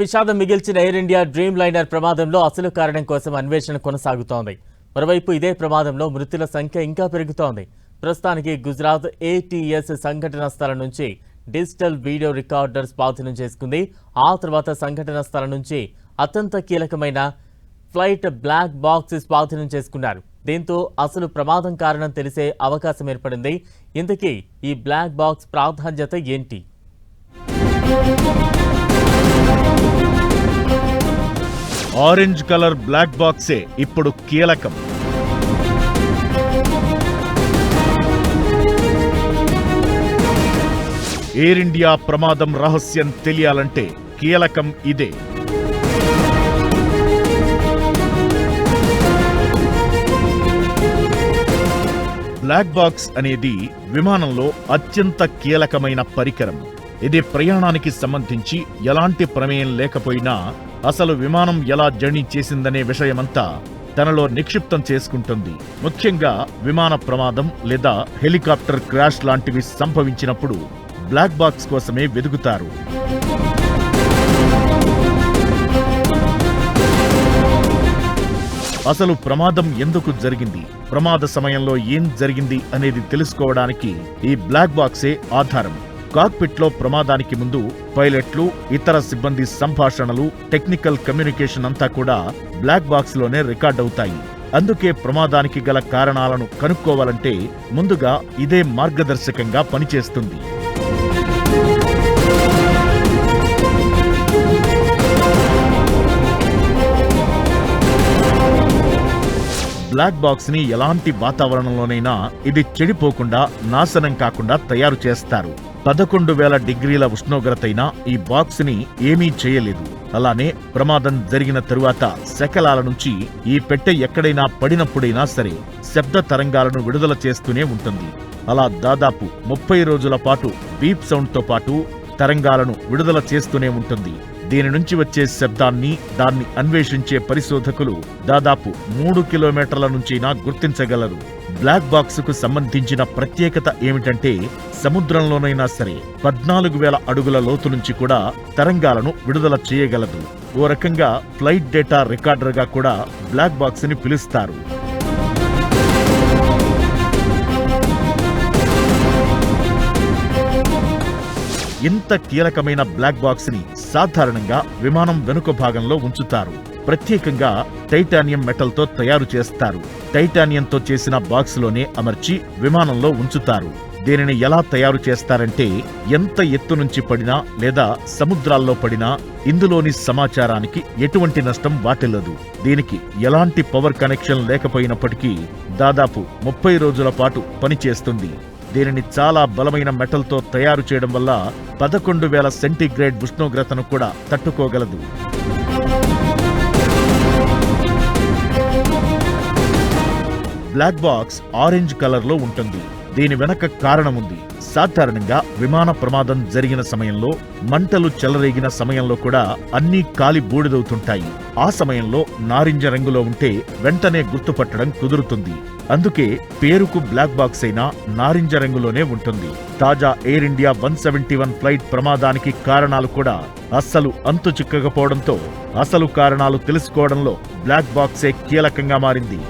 విషాదం మిగిల్చిన air India dream liner ప్రమాదంలో అసలు కారణం కోసం అన్వేషణ కొనసాగుతోంది. మరోవైపు ఇదే ప్రమాదంలో మృతుల సంఖ్య ఇంకా పెరుగుతోంది. ప్రస్తుతానికి గుజరాత్ ఏటీఎస్ సంఘటన స్థలం నుంచి డిజిటల్ వీడియో రికార్డర్ స్వాధీనం చేసుకుంది. ఆ తర్వాత సంఘటన స్థలం నుంచి అత్యంత కీలకమైన ఫ్లైట్ బ్లాక్ బాక్స్ స్వాధీనం చేసుకున్నారు. దీంతో అసలు ప్రమాదం కారణం తెలిసే అవకాశం ఏర్పడింది. ఇంతకీ ఈ బ్లాక్ బాక్స్ ప్రాధాన్యత ఏంటి? ఆరెంజ్ కలర్ బ్లాక్ బాక్సే ఇప్పుడు కీలకం. ఎయిర్ ఇండియా ప్రమాదం రహస్యం తెలియాలంటే కీలకం ఇదే. బ్లాక్ బాక్స్ అనేది విమానంలో అత్యంత కీలకమైన పరికరం. ఇది ప్రయాణానికి సంబంధించి ఎలాంటి ప్రమేయం లేకపోయినా అసలు విమానం ఎలా జర్నీ చేసిందనే విషయమంతా తనలో నిక్షిప్తం చేసుకుంటుంది. ముఖ్యంగా విమాన ప్రమాదం లేదా హెలికాప్టర్ క్రాష్ లాంటివి సంభవించినప్పుడు బ్లాక్ బాక్స్ కోసమే వెదుకుతారు. అసలు ప్రమాదం ఎందుకు జరిగింది, ప్రమాద సమయంలో ఏం జరిగింది అనేది తెలుసుకోవడానికి ఈ బ్లాక్ బాక్సే ఆధారం. కాక్పిట్ లో ప్రమాదానికి ముందు పైలట్లు, ఇతర సిబ్బంది సంభాషణలు, టెక్నికల్ కమ్యూనికేషన్ అంతా కూడా బ్లాక్ బాక్స్ లోనే రికార్డ్ అవుతాయి. అందుకే ప్రమాదానికి గల కారణాలను కనుక్కోవాలంటే ముందుగా ఇదే మార్గదర్శకంగా పనిచేస్తుంది. బ్లాక్ బాక్స్ ని ఎలాంటి వాతావరణంలోనైనా ఇది చెడిపోకుండా, నాశనం కాకుండా తయారు చేస్తారు. 11,000 డిగ్రీల ఉష్ణోగ్రతైనా ఈ బాక్స్ ని ఏమీ చేయలేదు. అలానే ప్రమాదం జరిగిన తరువాత శకలాల నుంచి ఈ పెట్టె ఎక్కడైనా పడినప్పుడైనా సరే శబ్ద తరంగాలను విడుదల చేస్తూనే ఉంటుంది. అలా దాదాపు 30 రోజుల పాటు బీప్ సౌండ్ తో పాటు తరంగాలను విడుదల చేస్తూనే ఉంటుంది. దీని నుంచి వచ్చే శబ్దాన్ని, దాన్ని అన్వేషించే పరిశోధకులు దాదాపు 3 కిలోమీటర్ల నుంచైనా గుర్తించగలరు. బ్లాక్ బాక్స్ కు సంబంధించిన ప్రత్యేకత ఏమిటంటే సముద్రంలోనైనా సరే 14,000 అడుగుల లోతు నుంచి కూడా తరంగాలను విడుదల చేయగలదు. ఓ రకంగా ఫ్లైట్ డేటా రికార్డర్ గా కూడా బ్లాక్ బాక్స్ ని పిలుస్తారు. ఇంత కీలకమైన బ్లాక్ బాక్స్ ని సాధారణంగా విమానం వెనుక భాగంలో ఉంచుతారు. ప్రత్యేకంగా టైటానియం మెటల్ తో తయారు చేస్తారు. టైటానియంతో చేసిన బాక్స్ లోనే అమర్చి విమానంలో ఉంచుతారు. దీనిని ఎలా తయారు చేస్తారంటే ఎంత ఎత్తు నుంచి పడినా లేదా సముద్రాల్లో పడినా ఇందులోని సమాచారానికి ఎటువంటి నష్టం వాటిల్లదు. దీనికి ఎలాంటి పవర్ కనెక్షన్ లేకపోయినప్పటికీ దాదాపు 30 రోజుల పాటు పనిచేస్తుంది. దీనిని చాలా బలమైన మెటల్ తో తయారు చేయడం వల్ల 11,000 సెంటీగ్రేడ్ ఉష్ణోగ్రతను కూడా తట్టుకోగలదు. బ్లాక్ బాక్స్ ఆరెంజ్ కలర్ లో ఉంటుంది. దీని వెనక కారణముంది. సాధారణంగా విమాన ప్రమాదం జరిగిన సమయంలో, మంటలు చెలరేగిన సమయంలో కూడా అన్నీ కాలి బూడిదవుతుంటాయి. ఆ సమయంలో నారింజ రంగులో ఉంటే వెంటనే గుర్తుపట్టడం కుదురుతుంది. అందుకే పేరుకు బ్లాక్ బాక్స్ అయినా నారింజ రంగులోనే ఉంటుంది. తాజా ఎయిర్ ఇండియా 171 ఫ్లైట్ ప్రమాదానికి కారణాలు కూడా అస్సలు అంతు చిక్కకపోవడంతో అసలు కారణాలు తెలుసుకోవడంలో బ్లాక్ బాక్సే కీలకంగా మారింది.